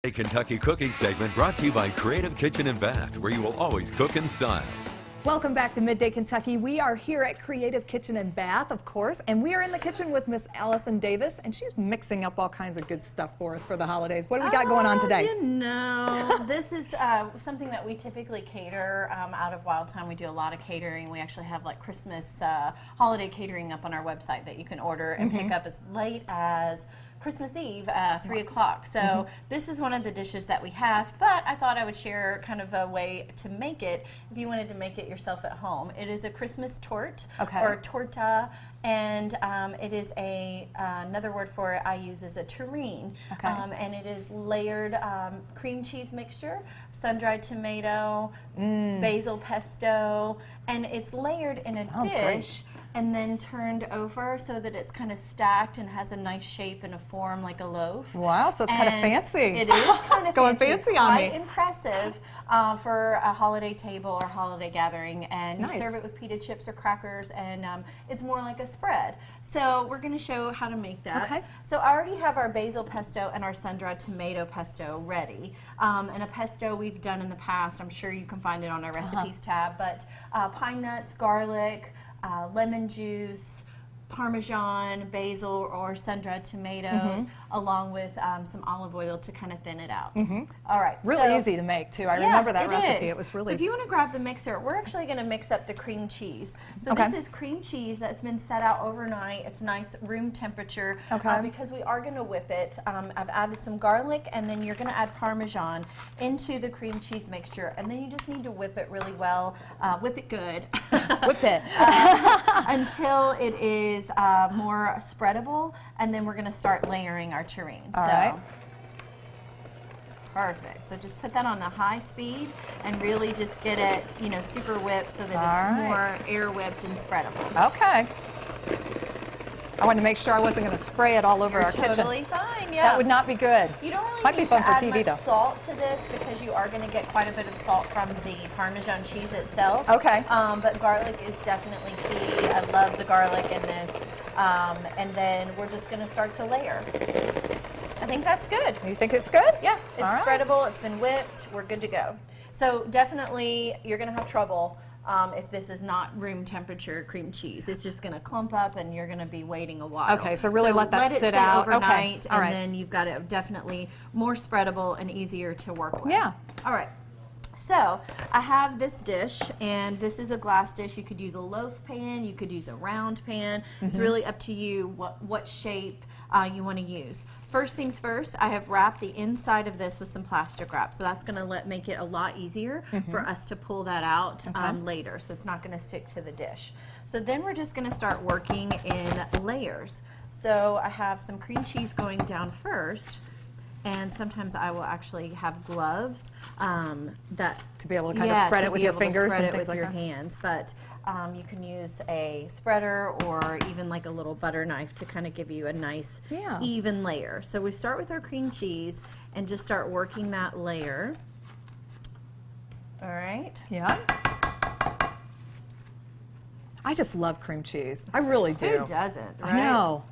A Kentucky cooking segment brought to you by Creative Kitchen and Bath, where you will always cook in style. Welcome back to Midday Kentucky. We are here at Creative Kitchen and Bath, of course, and we are in the kitchen with Miss Allison Davis, and she's mixing up all kinds of good stuff for us for the holidays. What do we got going on today? You know, this is something that we typically cater out of Wild Thyme. We do a lot of catering. We actually have like Christmas holiday catering up on our website that you can order and pick up as late as Christmas Eve, 3 o'clock. So this is one of the dishes that we have, but I thought I would share kind of a way to make it if you wanted to make it yourself at home. It is a Christmas tort or torta, and it is another word for it I use is a terrine, and it is layered cream cheese mixture, sun-dried tomato, basil pesto, and it's layered in a dish. Great. And then turned over so that it's kind of stacked and has a nice shape and a form like a loaf. Wow, so it's kind of fancy. It is kind of going fancy on me. Quite impressive for a holiday table or holiday gathering. And you serve it with pita chips or crackers, and it's more like a spread. So we're going to show how to make that. Okay. So I already have our basil pesto and our sun-dried tomato pesto ready. And a pesto we've done in the past. I'm sure you can find it on our recipes tab. But pine nuts, garlic, lemon juice, Parmesan, basil, or sun-dried tomatoes, along with some olive oil to kind of thin it out. All right. Really easy to make, too. I remember that recipe. It was really... So if you want to grab the mixer, we're actually going to mix up the cream cheese. So this is cream cheese that's been set out overnight. It's nice room temperature because we are going to whip it. I've added some garlic, and then you're going to add Parmesan into the cream cheese mixture, and then you just need to whip it really well. Whip it good. Whip it. Until it is more spreadable, and then we're going to start layering our terrine. All right. Perfect. So just put that on the high speed and really just get it, you know, super whipped so that it's more air whipped and spreadable. Okay. I wanted to make sure I wasn't going to spray it all over our kitchen. Totally fine. Yeah. That would not be good. You don't really Might need be fun to for add TV, much though. salt to this because you are going to get quite a bit of salt from the Parmesan cheese itself. Okay. But garlic is definitely key. I love the garlic in this. And then we're just going to start to layer. I think that's good. You think it's good? Yeah. It's spreadable. It's been whipped. We're good to go. So definitely you're going to have trouble if this is not room temperature cream cheese. It's just going to clump up and you're going to be waiting a while. Okay, so really let that sit out overnight, and then you've got it definitely more spreadable and easier to work with. Yeah. All right. So I have this dish, and this is a glass dish. You could use a loaf pan, you could use a round pan. It's really up to you what shape you want to use. First things first, I have wrapped the inside of this with some plastic wrap, so that's going to make it a lot easier for us to pull that out later, so it's not going to stick to the dish. So then we're just going to start working in layers. So I have some cream cheese going down first. And sometimes I will actually have gloves that to be able to kind of spread it with your fingers and things with like your that. hands. But you can use a spreader or even like a little butter knife to kind of give you a nice even layer. So we start with our cream cheese and just start working that layer. All right. Yeah. I just love cream cheese. I really do. Who doesn't, right? I know.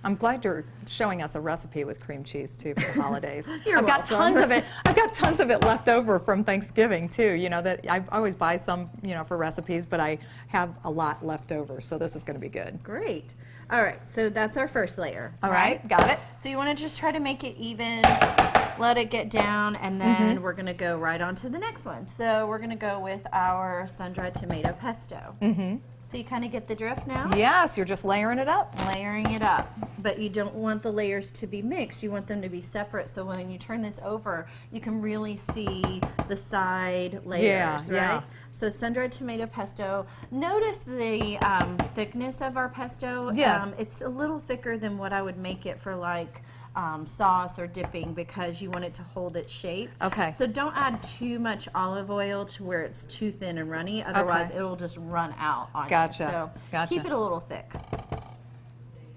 I'm glad you're showing us a recipe with cream cheese too for the holidays. I've got tons of it. I've got tons of it left over from Thanksgiving too. You know that I always buy some, you know, for recipes, but I have a lot left over, so this is going to be good. Great. All right, so that's our first layer. All right, got it. So you want to just try to make it even, let it get down, and then we're going to go right on to the next one. So we're going to go with our sun-dried tomato pesto. So you kind of get the drift now? Yes, you're just layering it up. Layering it up. But you don't want the layers to be mixed. You want them to be separate, so when you turn this over, you can really see the side layers, right? Yeah. So sun-dried tomato pesto. Notice the thickness of our pesto. Yes. It's a little thicker than what I would make it for like sauce or dipping because you want it to hold its shape. Okay. So don't add too much olive oil to where it's too thin and runny, otherwise it'll just run out on you. So keep it a little thick.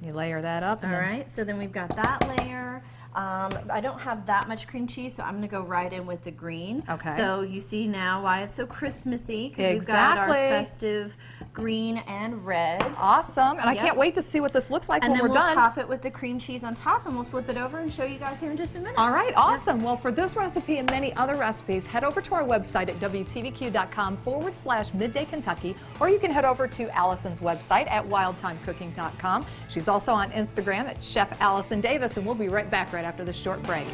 You layer that up. All right, so then we've got that layer. I don't have that much cream cheese, so I'm going to go right in with the green. Okay. So you see now why it's so Christmassy, because we've got our Exactly. festive green and red. Awesome. And I Yep. can't wait to see what this looks like And when then we're we'll done. top it with the cream cheese on top, and we'll flip it over and show you guys here in just a minute. All right, awesome. Well, for this recipe and many other recipes, head over to our website at WTVQ.com/Midday Kentucky, or you can head over to Allison's website at wildtimecooking.com. She's also on Instagram at Chef Allison Davis, and we'll be right back right after this short break.